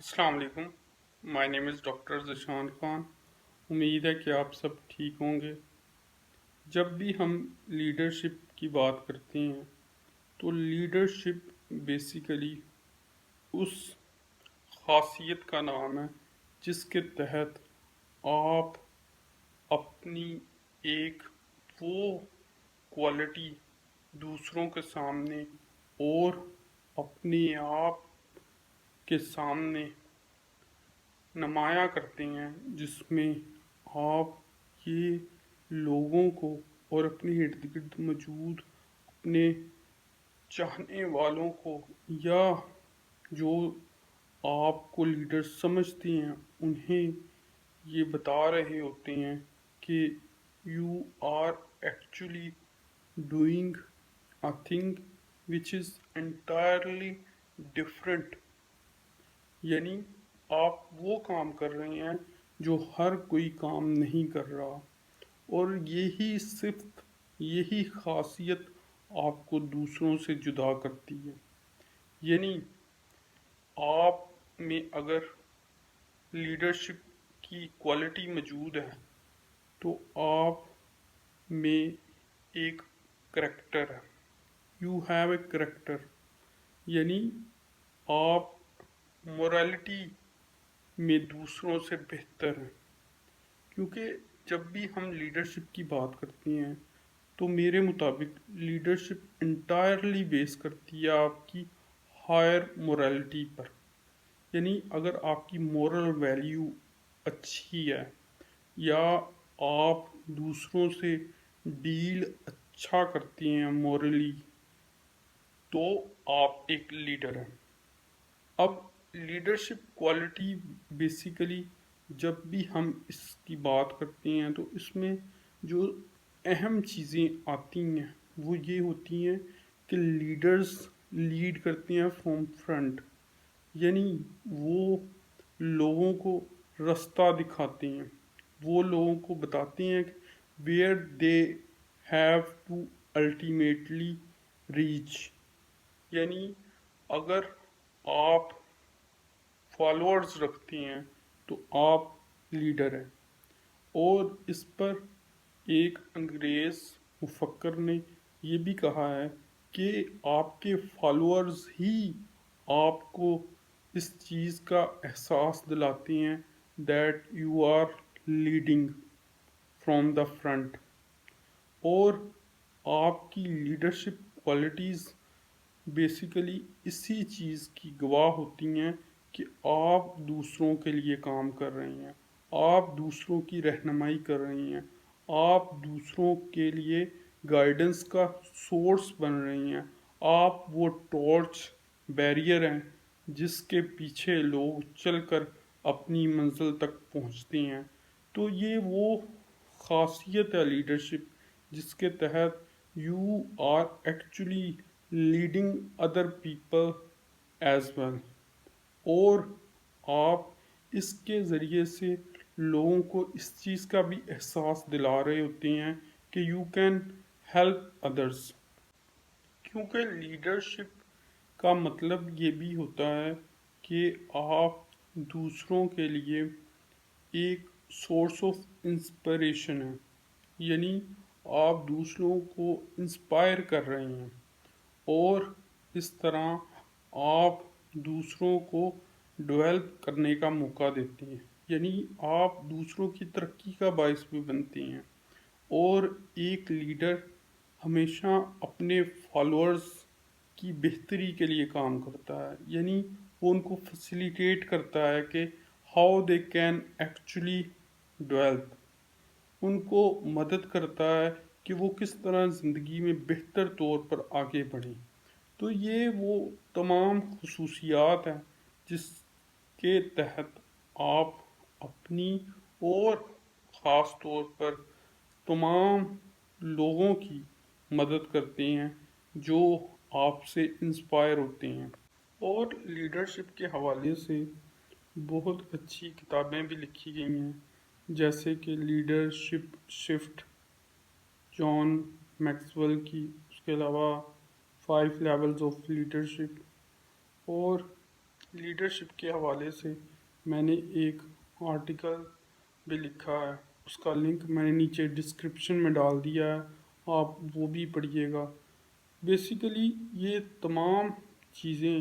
अस्सलाम वालेकुम। My name is doctor Zeeshan Khan. उम्मीद है कि आप सब ठीक होंगे। जब भी हम लीडरशिप की बात करते हैं तो लीडरशिप बेसिकली उस खासियत का नाम है जिसके तहत आप अपनी एक वो क्वालिटी दूसरों के सामने और अपने आप के सामने नुमाया करते हैं, जिसमें आप ये लोगों को और अपने इर्द गिर्द मौजूद अपने चाहने वालों को या जो आपको लीडर समझते हैं उन्हें ये बता रहे होते हैं कि you are actually doing a thing which is entirely different. यानी आप वो काम कर रहे हैं जो हर कोई काम नहीं कर रहा, और यही खासियत आपको दूसरों से जुदा करती है। यानी आप में अगर लीडरशिप की क्वालिटी मौजूद है तो आप में एक करेक्टर है, यू हैव ए करेक्टर। यानी आप मोरालिटी में दूसरों से बेहतर हैं, क्योंकि जब भी हम लीडरशिप की बात करते हैं तो मेरे मुताबिक लीडरशिप इंटायरली बेस करती है आपकी हायर मोरालिटी पर। यानी अगर आपकी मोरल वैल्यू अच्छी है या आप दूसरों से डील अच्छा करती हैं मोरली, तो आप एक लीडर हैं। अब लीडरशिप क्वालिटी बेसिकली जब भी हम इसकी बात करते हैं तो इसमें जो अहम चीज़ें आती हैं वो ये होती हैं कि लीडर्स लीड करते हैं फ्रॉम फ्रंट। यानी वो लोगों को रास्ता दिखाते हैं, वो लोगों को बताते हैं कि where they have to ultimately reach. यानी अगर आप फॉलोअर्स रखते हैं तो आप लीडर हैं। और इस पर एक अंग्रेज़ मुफक्कर ने ये भी कहा है कि आपके फॉलोअर्स ही आपको इस चीज़ का एहसास दिलाते हैं that you are leading from the front. और आपकी लीडरशिप क्वालिटीज़ बेसिकली इसी चीज़ की गवाह होती हैं कि आप दूसरों के लिए काम कर रही हैं, आप दूसरों की रहनुमाई कर रही हैं, आप दूसरों के लिए गाइडेंस का सोर्स बन रही हैं, आप वो टॉर्च बैरियर हैं जिसके पीछे लोग चलकर अपनी मंजिल तक पहुंचते हैं। तो ये वो खासियत है लीडरशिप जिसके तहत you are actually leading other people as well. और आप इसके ज़रिए से लोगों को इस चीज़ का भी एहसास दिला रहे होते हैं कि यू कैन हेल्प अदर्स। क्योंकि लीडरशिप का मतलब ये भी होता है कि आप दूसरों के लिए एक सोर्स ऑफ इंस्पिरेशन है। यानी आप दूसरों को इंस्पायर कर रहे हैं और इस तरह आप दूसरों को डेवलप करने का मौका देते हैं। यानी आप दूसरों की तरक्की का बायस भी बनते हैं। और एक लीडर हमेशा अपने फॉलोअर्स की बेहतरी के लिए काम करता है। यानी वो उनको फैसिलिटेट करता है कि how they can actually develop, उनको मदद करता है कि वो किस तरह ज़िंदगी में बेहतर तौर पर आगे बढ़ें। तो ये वो तमाम खसूसियात हैं जिसके तहत आप अपनी और ख़ास तौर पर तमाम लोगों की मदद करते हैं जो आपसे इंस्पायर होते हैं। और लीडरशिप के हवाले से बहुत अच्छी किताबें भी लिखी गई हैं, जैसे कि लीडरशिप शिफ्ट जॉन मैक्सवेल की, उसके अलावा 5 लेवल्स ऑफ लीडरशिप, और لیڈرشپ کے حوالے سے میں نے ایک آرٹیکل بھی لکھا ہے، اس کا لنک میں نے نیچے ڈسکرپشن میں ڈال دیا ہے، آپ وہ بھی پڑھیے گا۔ بیسیکلی یہ تمام چیزیں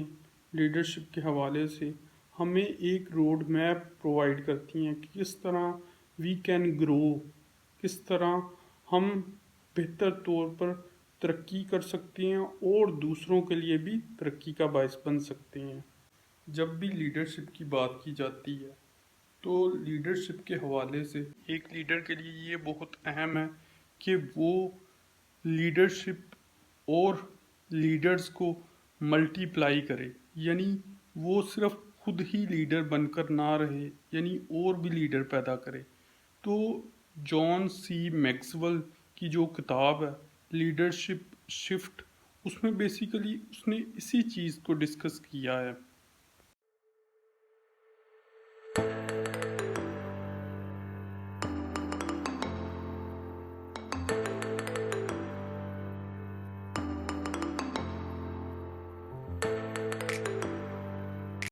لیڈرشپ کے حوالے سے ہمیں ایک روڈ میپ پرووائڈ کرتی ہیں کہ کس طرح وی کین گرو، کس طرح ہم بہتر طور پر ترقی کر سکتے ہیں اور دوسروں کے لیے بھی ترقی کا باعث بن سکتے ہیں۔ جب بھی لیڈرشپ کی بات کی جاتی ہے تو لیڈرشپ کے حوالے سے ایک لیڈر کے لیے یہ بہت اہم ہے کہ وہ لیڈرشپ اور لیڈرز کو ملٹی پلائی کرے، یعنی وہ صرف خود ہی لیڈر بن کر نہ رہے، یعنی اور بھی لیڈر پیدا کرے۔ تو جان سی میکسویل کی جو کتاب ہے لیڈرشپ شفٹ، اس میں بیسیکلی اس نے اسی چیز کو ڈسکس کیا ہے